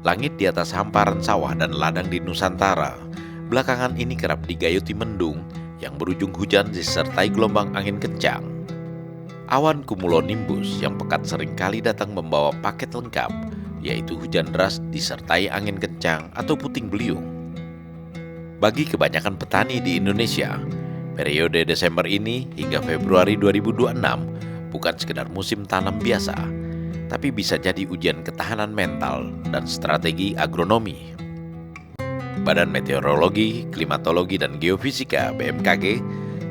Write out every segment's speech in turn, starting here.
Langit di atas hamparan sawah dan ladang di Nusantara belakangan ini kerap digayuti mendung yang berujung hujan disertai gelombang angin kencang. Awan cumulonimbus yang pekat seringkali datang membawa paket lengkap, yaitu hujan deras disertai angin kencang atau puting beliung. Bagi kebanyakan petani di Indonesia, periode Desember ini hingga Februari 2026 bukan sekedar musim tanam biasa, tapi bisa jadi ujian ketahanan mental dan strategi agronomi. Badan Meteorologi, Klimatologi, dan Geofisika (BMKG)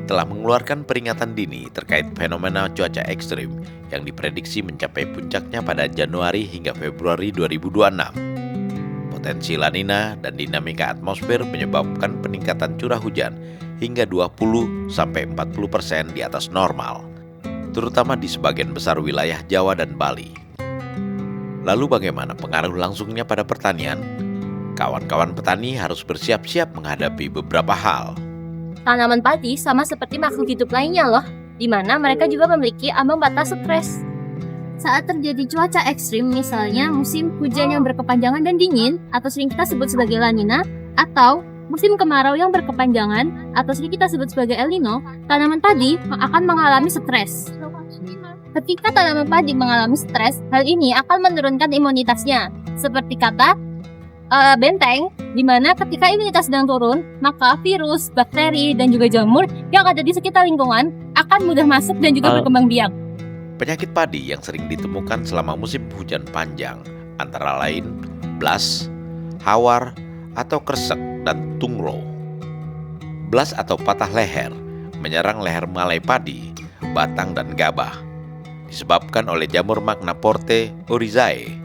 telah mengeluarkan peringatan dini terkait fenomena cuaca ekstrim yang diprediksi mencapai puncaknya pada Januari hingga Februari 2026. Potensi La Nina dan dinamika atmosfer menyebabkan peningkatan curah hujan hingga 20-40% di atas normal, terutama di sebagian besar wilayah Jawa dan Bali. Lalu bagaimana pengaruh langsungnya pada pertanian? Kawan-kawan petani harus bersiap-siap menghadapi beberapa hal. Tanaman padi sama seperti makhluk hidup lainnya loh, di mana mereka juga memiliki ambang batas stres. Saat terjadi cuaca ekstrim, misalnya musim hujan yang berkepanjangan dan dingin, atau sering kita sebut sebagai La Nina, atau musim kemarau yang berkepanjangan, atau sering kita sebut sebagai El Nino, tanaman padi akan mengalami stres. Ketika tanaman padi mengalami stres, hal ini akan menurunkan imunitasnya. Seperti kata benteng, di mana ketika imunitas sedang turun, maka virus, bakteri, dan juga jamur yang ada di sekitar lingkungan akan mudah masuk dan juga berkembang biak. Penyakit padi yang sering ditemukan selama musim hujan panjang antara lain blas, hawar, atau kresek, dan tungro. Blas atau patah leher menyerang leher malai padi, batang, dan gabah. Disebabkan oleh jamur Magnaporte oryzae.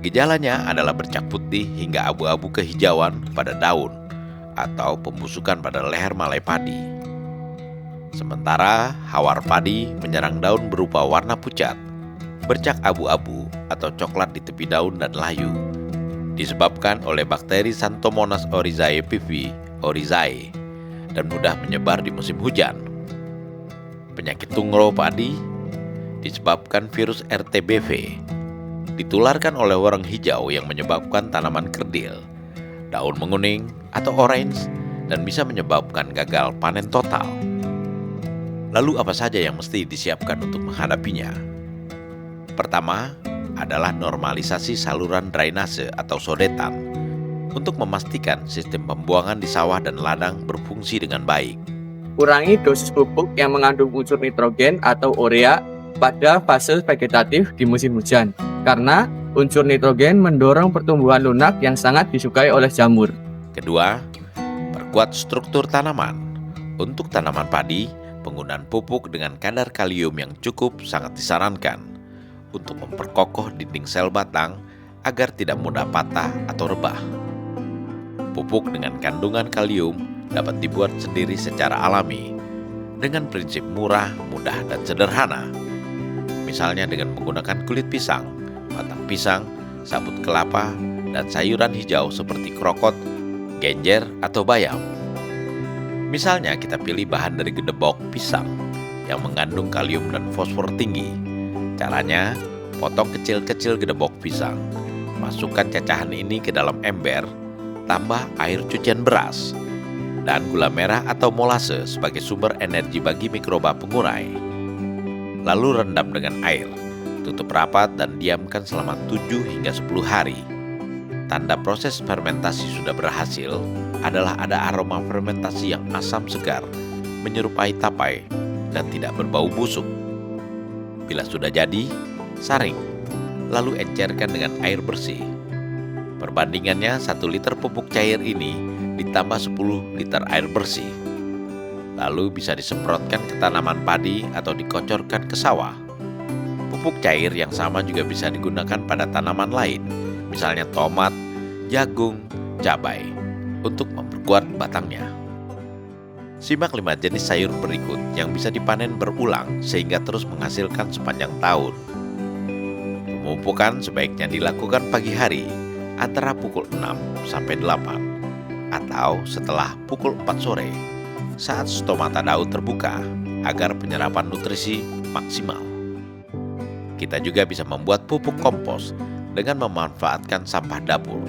Gejalanya adalah bercak putih hingga abu-abu kehijauan pada daun atau pembusukan pada leher malai padi. Sementara hawar padi menyerang daun berupa warna pucat, bercak abu-abu atau coklat di tepi daun dan layu. Disebabkan oleh bakteri Xanthomonas oryzae pv oryzae dan mudah menyebar di musim hujan. Penyakit tungro padi disebabkan virus RTBV, ditularkan oleh warang hijau yang menyebabkan tanaman kerdil, daun menguning atau orange, dan bisa menyebabkan gagal panen total. Lalu apa saja yang mesti disiapkan untuk menghadapinya? Pertama adalah normalisasi saluran drainase atau sodetan untuk memastikan sistem pembuangan di sawah dan ladang berfungsi dengan baik. Kurangi dosis pupuk yang mengandung unsur nitrogen atau urea pada fase vegetatif di musim hujan, karena unsur nitrogen mendorong pertumbuhan lunak yang sangat disukai oleh jamur. Kedua, perkuat struktur tanaman. Untuk tanaman padi, penggunaan pupuk dengan kadar kalium yang cukup sangat disarankan untuk memperkokoh dinding sel batang agar tidak mudah patah atau rebah. Pupuk dengan kandungan kalium dapat dibuat sendiri secara alami dengan prinsip murah, mudah, dan sederhana. Misalnya dengan menggunakan kulit pisang, batang pisang, sabut kelapa, dan sayuran hijau seperti krokot, genjer, atau bayam. Misalnya kita pilih bahan dari gedebok pisang yang mengandung kalium dan fosfor tinggi. Caranya, potong kecil-kecil gedebok pisang, masukkan cacahan ini ke dalam ember, tambah air cucian beras, dan gula merah atau molase sebagai sumber energi bagi mikroba pengurai. Lalu rendam dengan air, tutup rapat dan diamkan selama 7 hingga 10 hari. Tanda proses fermentasi sudah berhasil adalah ada aroma fermentasi yang asam segar, menyerupai tapai, dan tidak berbau busuk. Bila sudah jadi, saring, lalu encerkan dengan air bersih. Perbandingannya 1 liter pupuk cair ini ditambah 10 liter air bersih. Lalu bisa disemprotkan ke tanaman padi atau dikocorkan ke sawah. Pupuk cair yang sama juga bisa digunakan pada tanaman lain, misalnya tomat, jagung, cabai, untuk memperkuat batangnya. Simak 5 jenis sayur berikut yang bisa dipanen berulang sehingga terus menghasilkan sepanjang tahun. Pemupukan sebaiknya dilakukan pagi hari antara pukul 6 sampai 8 atau setelah pukul 4 sore saat stomata daun terbuka agar penyerapan nutrisi maksimal. Kita juga bisa membuat pupuk kompos dengan memanfaatkan sampah dapur.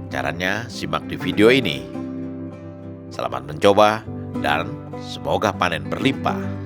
Caranya simak di video ini. Selamat mencoba dan semoga panen berlimpah.